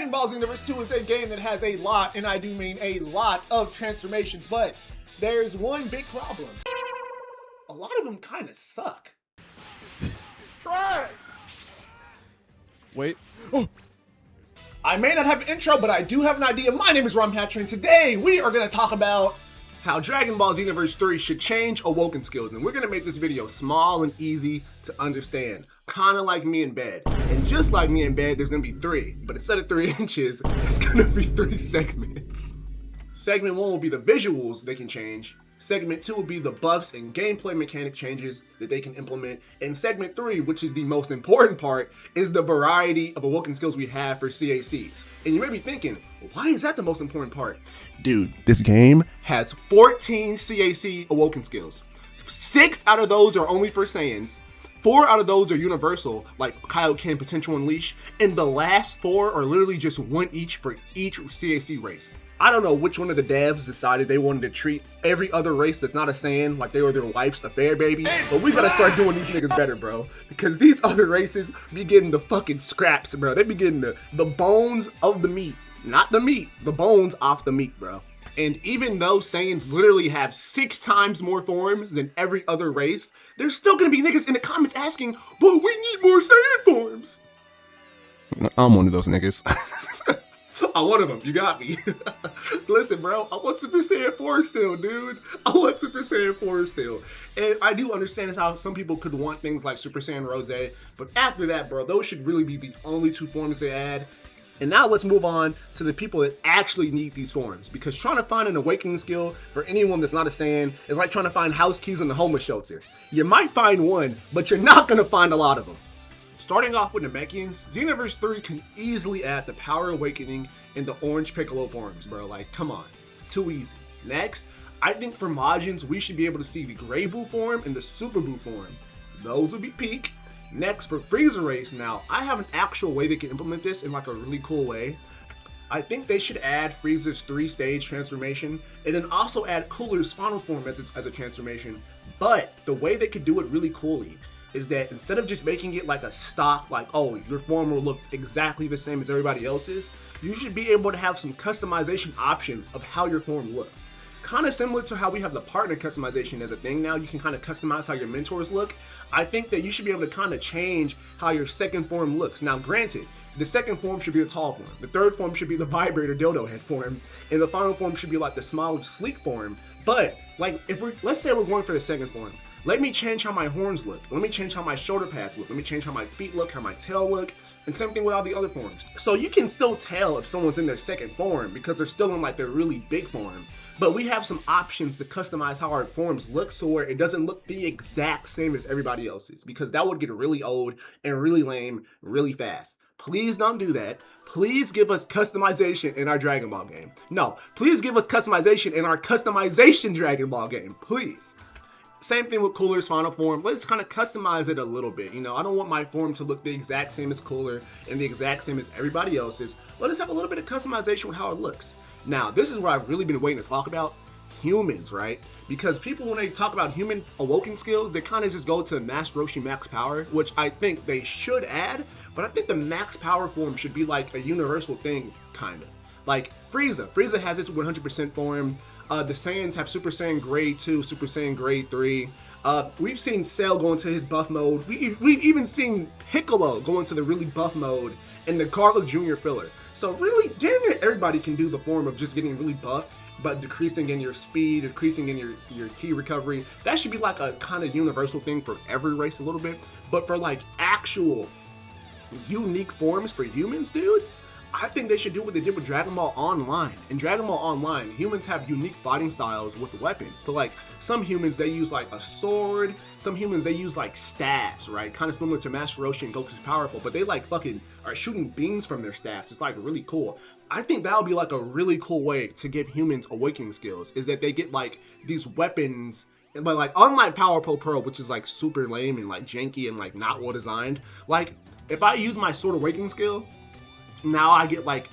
Dragon Ball Xenoverse 2 is a game that has a lot, and I do mean a lot, of transformations, but there's one big problem. A lot of them kind of suck. Try! Wait. Oh! I may not have an intro, but I do have an idea. My name is Ron Hatcher, and today we are going to talk about how Dragon Ball Xenoverse 3 should change awoken skills, and we're going to make this video small and easy to understand. Kind of like me in bed. And just like me in bed, there's going to be 3, but instead of 3 inches, it's going to be 3 segments. Segment 1 will be the visuals they can change. Segment 2 will be the buffs and gameplay mechanic changes that they can implement. And segment 3, which is the most important part, is the variety of awoken skills we have for CACs. And you may be thinking, why is that the most important part? Dude, this game has 14 CAC awoken skills. 6 out of those are only for Saiyans. 4 out of those are universal, like Kaioken Potential Unleash. And the last 4 are literally just 1 each for each CAC race. I don't know which one of the devs decided they wanted to treat every other race that's not a Saiyan like they were their wife's affair, baby. But we gotta start doing these niggas better, bro. Because these other races be getting the fucking scraps, bro. They be getting the bones of the meat. Not the meat, the bones off the meat, bro. And even though Saiyans literally have 6 times more forms than every other race, there's still gonna be niggas in the comments asking, but we need more Saiyan forms. I'm one of those niggas. I'm one of them. You got me. Listen, bro. I want Super Saiyan 4 still, dude. I want Super Saiyan 4 still. And I do understand how some people could want things like Super Saiyan Rose. But after that, bro, those should really be the only 2 forms they add. And now let's move on to the people that actually need these forms. Because trying to find an awakening skill for anyone that's not a Saiyan is like trying to find house keys in the homeless shelter. You might find one, but you're not going to find a lot of them. Starting off with Namekians, Xenoverse 3 can easily add the Power Awakening in the Orange Piccolo forms, bro. Like, come on. Too easy. Next, I think for Majins, we should be able to see the Grey Buu form and the Super Buu form. Those would be peak. Next, for Frieza race, now, I have an actual way they can implement this in like a really cool way. I think they should add Frieza's 3-stage transformation and then also add Cooler's final form as a transformation. But the way they could do it really coolly is that instead of just making it like a stock, like, oh, your form will look exactly the same as everybody else's, you should be able to have some customization options of how your form looks. Kind of similar to how we have the partner customization as a thing now. You can kind of customize how your mentors look. I think that you should be able to kind of change how your second form looks. Now, granted, the second form should be the tall form. The third form should be the vibrator dildo head form. And the final form should be like the small, sleek form. But, like, let's say we're going for the second form. Let me change how my horns look. Let me change how my shoulder pads look. Let me change how my feet look, how my tail look, and same thing with all the other forms. So you can still tell if someone's in their second form because they're still in like their really big form. But we have some options to customize how our forms look so where it doesn't look the exact same as everybody else's, because that would get really old and really lame really fast. Please don't do that. Please give us customization in our Dragon Ball game. No, please give us customization in our customization Dragon Ball game, please. Same thing with Cooler's final form. Let's kind of customize it a little bit. You know, I don't want my form to look the exact same as Cooler and the exact same as everybody else's. Let us have a little bit of customization with how it looks. Now, this is what I've really been waiting to talk about. Humans, right? Because people, when they talk about human awoken skills, they kind of just go to Master Roshi Max Power, which I think they should add. But I think the Max Power form should be like a universal thing, kind of. Like Frieza. Frieza has this 100% form. The Saiyans have Super Saiyan Grade 2, Super Saiyan Grade 3. We've seen Cell go into his buff mode. We've even seen Piccolo go into the really buff mode in the Carlo Jr. filler. So really, damn near everybody can do the form of just getting really buff, but decreasing in your speed, decreasing in your ki recovery. That should be like a kind of universal thing for every race a little bit. But for like actual unique forms for humans, dude, I think they should do what they did with Dragon Ball Online. In Dragon Ball Online, humans have unique fighting styles with weapons. So like some humans, they use like a sword. Some humans, they use like staffs, right? Kind of similar to Master Roshi and Goku's Powerful, but they like fucking are shooting beams from their staffs. It's like really cool. I think that would be like a really cool way to give humans awakening skills, is that they get like these weapons. But like unlike Power Pearl, which is like super lame and like janky and like not well designed, like if I use my Sword Awakening skill, now I get like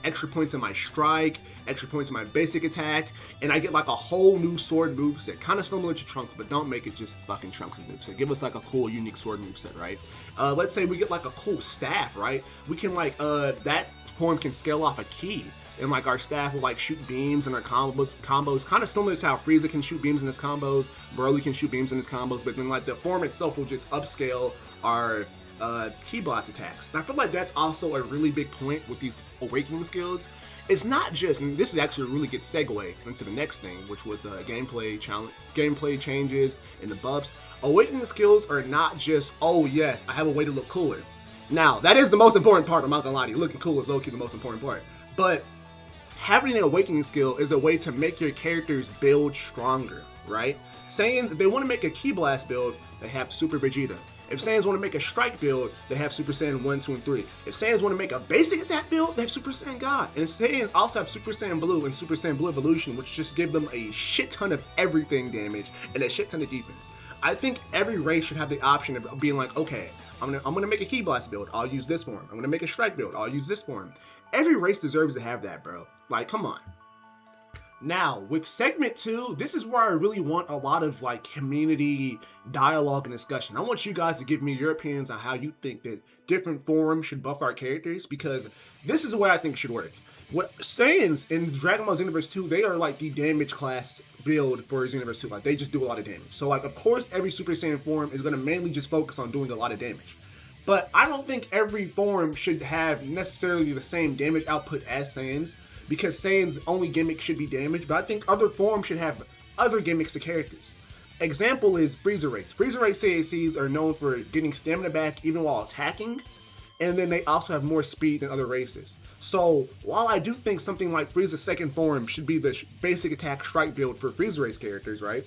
extra points in my strike, extra points in my basic attack, and I get like a whole new sword moveset, kind of similar to Trunks, but don't make it just fucking Trunks' moveset. Give us like a cool, unique sword moveset, right? Let's say we get like a cool staff, right? We can like that form can scale off a key. And like our staff will like shoot beams in our combos kind of similar to how Frieza can shoot beams in his combos, Broly can shoot beams in his combos, but then like the form itself will just upscale our key blast attacks. And I feel like that's also a really big point with these awakening skills. It's not just, and this is actually a really good segue into the next thing, which was the gameplay changes and the buffs. Awakening skills are not just, oh yes, I have a way to look cooler. Now, that is the most important part, I'm not gonna lie to you. Looking cool is low-key the most important part. But having an awakening skill is a way to make your characters build stronger, right? Saiyans, if they want to make a Ki Blast build, they have Super Vegeta. If Saiyans want to make a Strike build, they have Super Saiyan 1, 2, and 3. If Saiyans want to make a basic attack build, they have Super Saiyan God. And Saiyans also have Super Saiyan Blue and Super Saiyan Blue Evolution, which just give them a shit ton of everything damage and a shit ton of defense. I think every race should have the option of being like, okay, I'm gonna make a Ki Blast build, I'll use this form. I'm gonna make a Strike build, I'll use this form. Every race deserves to have that, bro. Like, come on. Now, with segment 2, this is where I really want a lot of like community dialogue and discussion. I want you guys to give me your opinions on how you think that different forms should buff our characters, because this is the way I think it should work. What Saiyans in Dragon Ball Xenoverse 2, they are like the damage class build for Xenoverse 2. Like, they just do a lot of damage. So like, of course, every Super Saiyan form is gonna mainly just focus on doing a lot of damage. But I don't think every form should have necessarily the same damage output as Saiyans, because Saiyan's only gimmick should be damage, but I think other forms should have other gimmicks to characters. Example is Frieza Race. Frieza Race CACs are known for getting stamina back even while attacking, and then they also have more speed than other races. So while I do think something like Frieza's second form should be the basic attack strike build for Frieza Race characters, right?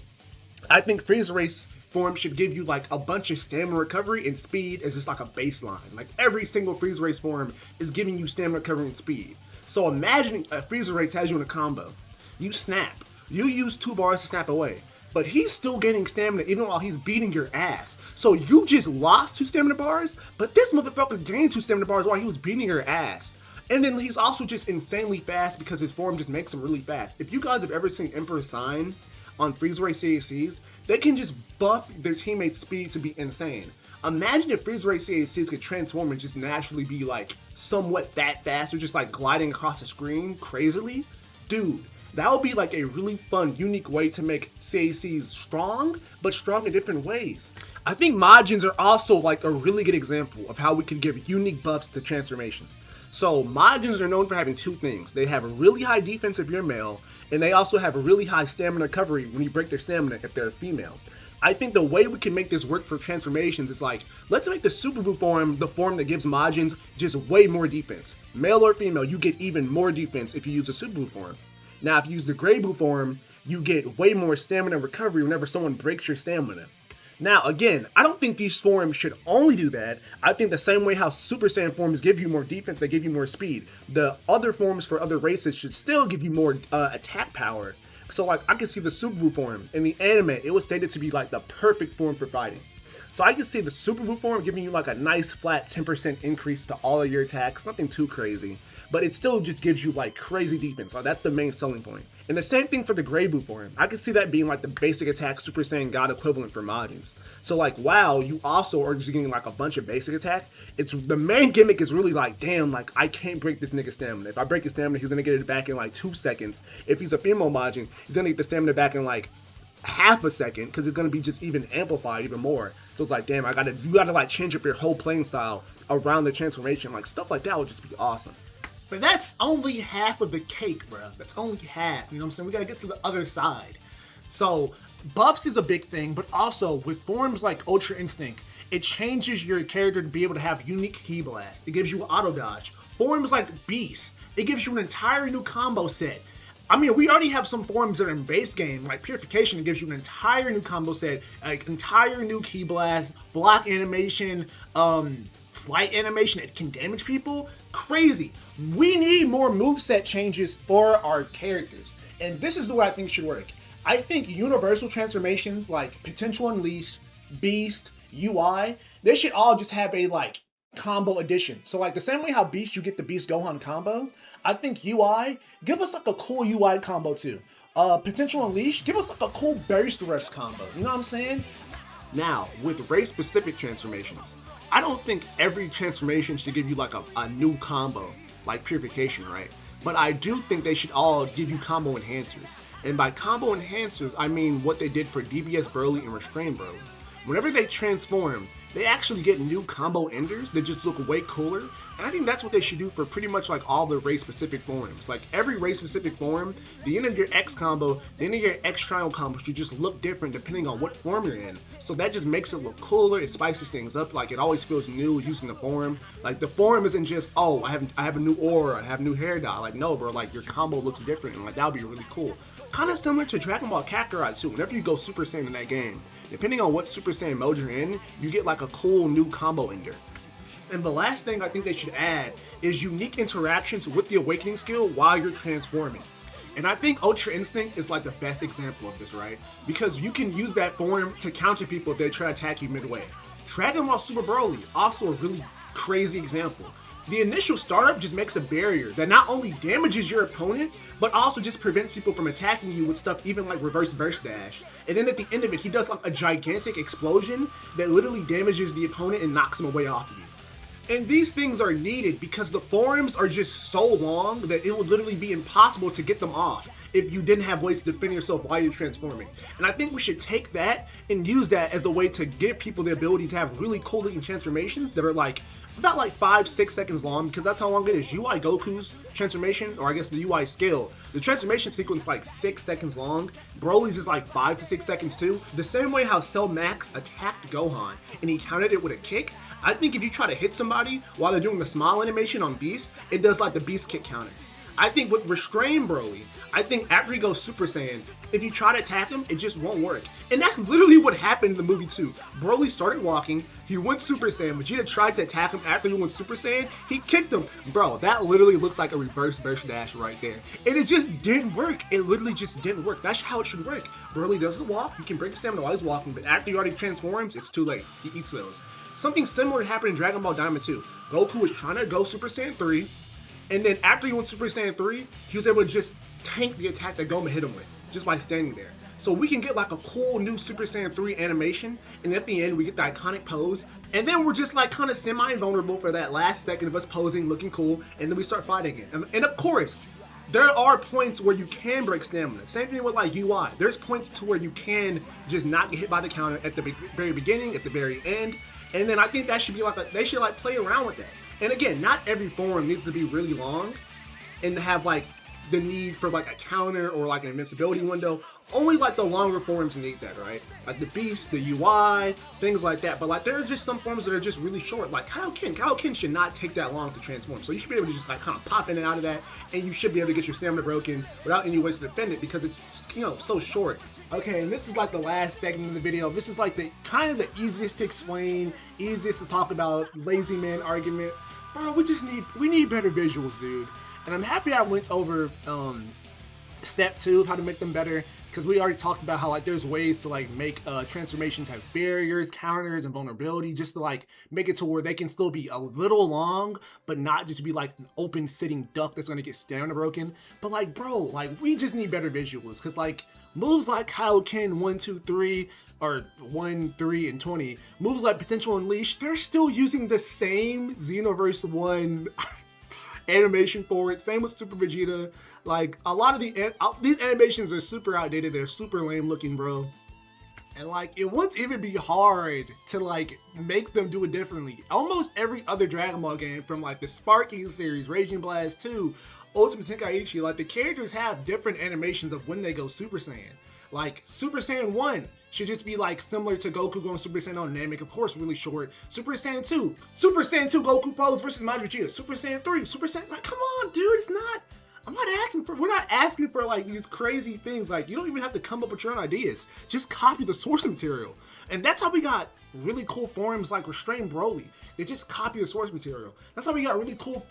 I think Frieza Race form should give you like a bunch of stamina recovery and speed as just like a baseline. Like every single Frieza Race form is giving you stamina recovery and speed. So imagine a Frieza Race has you in a combo. You snap. You use 2 bars to snap away. But he's still getting stamina even while he's beating your ass. So you just lost 2 stamina bars, but this motherfucker gained 2 stamina bars while he was beating your ass. And then he's also just insanely fast because his form just makes him really fast. If you guys have ever seen Emperor Sign on Frieza Race CACs, they can just buff their teammates' speed to be insane. Imagine if Frieza Race CACs could transform and just naturally be like somewhat that fast, or just like gliding across the screen crazily. Dude, that would be like a really fun, unique way to make CACs strong, but strong in different ways. I think Majins are also like a really good example of how we can give unique buffs to transformations. So Majins are known for having 2 things. They have a really high defense if you're male, and they also have a really high stamina recovery when you break their stamina if they're a female. I think the way we can make this work for transformations is like, let's make the Super Buu form the form that gives Majins just way more defense. Male or female, you get even more defense if you use the Super Buu form. Now, if you use the Grey Buu form, you get way more stamina recovery whenever someone breaks your stamina. Now, again, I don't think these forms should only do that. I think the same way how Super Saiyan forms give you more defense, they give you more speed. The other forms for other races should still give you more attack power. So, like, I can see the Super Buu form in the anime, it was stated to be like the perfect form for fighting. So I can see the Super Buu form giving you like a nice flat 10% increase to all of your attacks, nothing too crazy, but it still just gives you like crazy defense. Like, that's the main selling point. And the same thing for the Grey Buu form. I can see that being like the basic attack Super Saiyan God equivalent for Majins. So like, wow, you also are just getting like a bunch of basic attack. It's the main gimmick is really like, damn, like I can't break this nigga's stamina. If I break his stamina, he's gonna get it back in like 2 seconds. If he's a female Majin, he's gonna get the stamina back in like half a second, because it's gonna be just even amplified even more. So it's like, damn, you gotta like change up your whole playing style around the transformation. Like, stuff like that would just be awesome. But that's only half of the cake, bro. That's only half. You know what I'm saying? We gotta get to the other side. So buffs is a big thing, but also with forms like Ultra Instinct, it changes your character to be able to have unique Ki Blast. It gives you auto dodge. Forms like Beast, it gives you an entire new combo set. I mean, we already have some forms that are in base game, like Purification. It gives you an entire new combo set, an entire new Ki Blast, block animation, flight animation that can damage people. Crazy. We need more moveset changes for our characters. And this is the way I think it should work. I think universal transformations like Potential Unleashed, Beast, UI, they should all just have a like combo addition. So like the same way how Beast you get the Beast Gohan combo, I think UI, give us like a cool UI combo too. Potential Unleash, give us like a cool Burst Rush combo. You know what I'm saying? Now, with race-specific transformations, I don't think every transformation should give you like a new combo, like Purification, right? But I do think they should all give you combo enhancers. And by combo enhancers, I mean what they did for DBS Broly and Restrained Broly. Whenever they transform, they actually get new combo enders that just look way cooler. And I think that's what they should do for pretty much like all the race-specific forms. Like every race-specific form, the end of your X combo, the end of your X triangle combo should just look different depending on what form you're in. So that just makes it look cooler, it spices things up, like it always feels new using the form. Like the form isn't just, oh, I have a new aura, I have a new hair dye. Like no bro, like your combo looks different and like that would be really cool. Kind of similar to Dragon Ball Kakarot too. Whenever you go Super Saiyan in that game, depending on what Super Saiyan mode you're in, you get like a cool new combo ender. And the last thing I think they should add is unique interactions with the awakening skill while you're transforming. And I think Ultra Instinct is like the best example of this, right? Because you can use that form to counter people if they try to attack you midway. Dragon Ball Super Broly, also a really crazy example. The initial startup just makes a barrier that not only damages your opponent, but also just prevents people from attacking you with stuff even like reverse burst dash. And then at the end of it, he does like a gigantic explosion that literally damages the opponent and knocks him away off of you. And these things are needed because the forms are just so long that it would literally be impossible to get them off if you didn't have ways to defend yourself while you're transforming. And I think we should take that and use that as a way to give people the ability to have really cool looking transformations that are like about like 5-6 seconds long, because that's how long it is. UI Goku's transformation, or I guess the UI scale, the transformation sequence is like 6 seconds long. Broly's is like 5 to 6 seconds too. The same way how Cell Max attacked Gohan and he countered it with a kick, I think if you try to hit somebody while they're doing the smile animation on Beast, it does like the Beast kick counter. I think with Restrained Broly, I think after he goes Super Saiyan, if you try to attack him, it just won't work. And that's literally what happened in the movie too. Broly started walking, he went Super Saiyan, Vegeta tried to attack him after he went Super Saiyan, he kicked him. Bro, that literally looks like a reverse burst dash right there. And it just didn't work. It literally just didn't work. That's how it should work. Broly doesn't walk, you can break stamina while he's walking, but after he already transforms, it's too late. He eats those. Something similar happened in Dragon Ball Diamond 2. Goku was trying to go Super Saiyan 3, and then after he went Super Saiyan 3, he was able to just tank the attack that Goma hit him with, just by standing there. So we can get like a cool new Super Saiyan 3 animation, and at the end we get the iconic pose, and then we're just like kind of semi-invulnerable for that last second of us posing, looking cool, and then we start fighting again. And of course, there are points where you can break stamina. Same thing with like UI. There's points to where you can just not get hit by the counter at the very beginning, at the very end, and then I think that should be like they should like play around with that. And again, not every form needs to be really long and have like the need for like a counter or like an invincibility window. Only like the longer forms need that, right? Like the Beast, the UI, things like that. But like there are just some forms that are just really short. Like Kaioken should not take that long to transform. So you should be able to just like kind of pop in and out of that, and you should be able to get your stamina broken without any ways to defend it because it's, you know, so short. Okay, and this is like the last segment of the video. This is like the kind of the easiest to explain, easiest to talk about, lazy man argument. Bro, we need better visuals, dude. And I'm happy I went over step 2 of how to make them better, because we already talked about how like there's ways to like make transformations have barriers, counters, and vulnerability, just to like make it to where they can still be a little long, but not just be like an open sitting duck that's gonna get stamina broken. But like, bro, like we just need better visuals, because like moves like Kaioken 1, 2, 3, or 1, 3, and 20, moves like Potential Unleash, they're still using the same Xenoverse 1 animation for it. Same with Super Vegeta. Like a lot of these animations are super outdated. They're super lame looking, bro. And like it wouldn't even be hard to like make them do it differently. Almost every other Dragon Ball game, from like the Sparking series, Raging Blast 2, Ultimate Tenkaichi, like the characters have different animations of when they go Super Saiyan. Like Super Saiyan 1 should just be like similar to Goku going Super Saiyan on Namek, of course really short. Super Saiyan 2 Goku pose versus Majin Vegeta. Super Saiyan 3, Super Saiyan, like come on dude, it's not, we're not asking for like these crazy things. Like you don't even have to come up with your own ideas. Just copy the source material. And that's how we got really cool forms like Restrained Broly. They just copy the source material. That's how we got really cool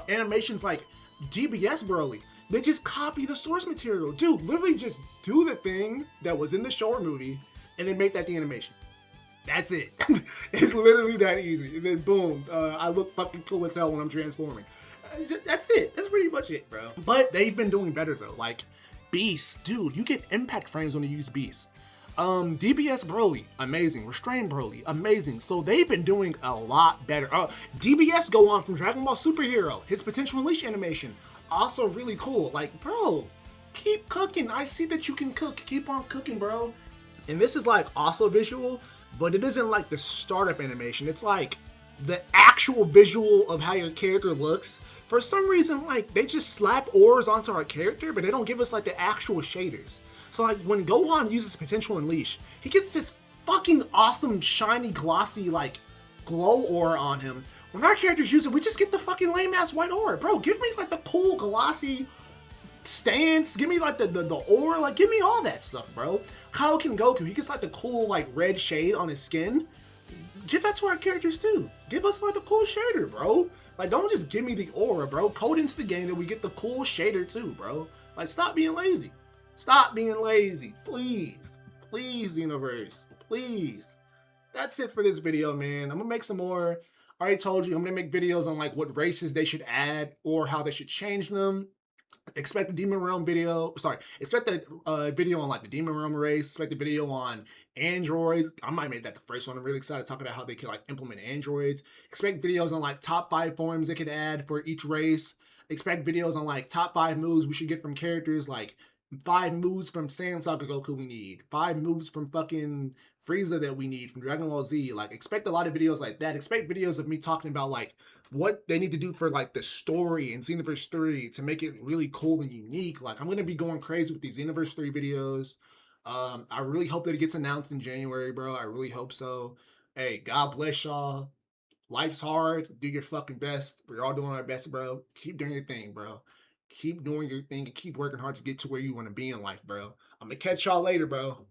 animations like GBS Broly. They just copy the source material. Dude, literally just do the thing that was in the show or movie and then make that the animation. That's it. It's literally that easy. And then boom, I look fucking cool as hell when I'm transforming. That's it. That's pretty much it, bro. But they've been doing better though. Like Beast, dude, you get impact frames when you use Beast. DBS Broly, amazing. Restrain Broly, amazing. So they've been doing a lot better. DBS go on from Dragon Ball Superhero. His potential unleash animation, also really cool. Like, bro, keep cooking. I see that you can cook. Keep on cooking, bro. And this is like also visual, but it isn't like the startup animation. It's like the actual visual of how your character looks. For some reason, like, they just slap ores onto our character, but they don't give us like the actual shaders. So like when Gohan uses potential unleash, he gets this fucking awesome shiny glossy like glow aura on him. When our characters use it, we just get the fucking lame ass white aura. Bro, give me like the cool glossy stance, give me like the aura, like give me all that stuff, bro. Kaioken Goku, he gets like the cool like red shade on his skin. Give that to our characters too. Give us like the cool shader, bro. Like don't just give me the aura, bro. Code into the game that we get the cool shader too, bro. Like stop being lazy. Stop being lazy, please. Please, Xenoverse, please. That's it for this video, man. I'm gonna make some more. I already told you, I'm gonna make videos on like what races they should add or how they should change them. Expect the Demon Realm video. Sorry, expect the video on like the Demon Realm race. Expect the video on androids. I might make that the first one. I'm really excited to talk about how they could like implement androids. Expect videos on like top 5 forms they could add for each race. Expect videos on like top 5 moves we should get from characters, like 5 moves from Saiyan Saga Goku we need, 5 moves from fucking Frieza that we need from Dragon Ball Z. Like expect a lot of videos like that. Expect videos of me talking about like what they need to do for like the story in Xenoverse 3 to make it really cool and unique. Like I'm gonna be going crazy with these Xenoverse 3 videos. I really hope that it gets announced in January, bro. I really hope so. Hey, God bless y'all. Life's hard. Do your fucking best. We're all doing our best, bro. Keep doing your thing, bro. Keep doing your thing and keep working hard to get to where you want to be in life, bro. I'm gonna catch y'all later, bro.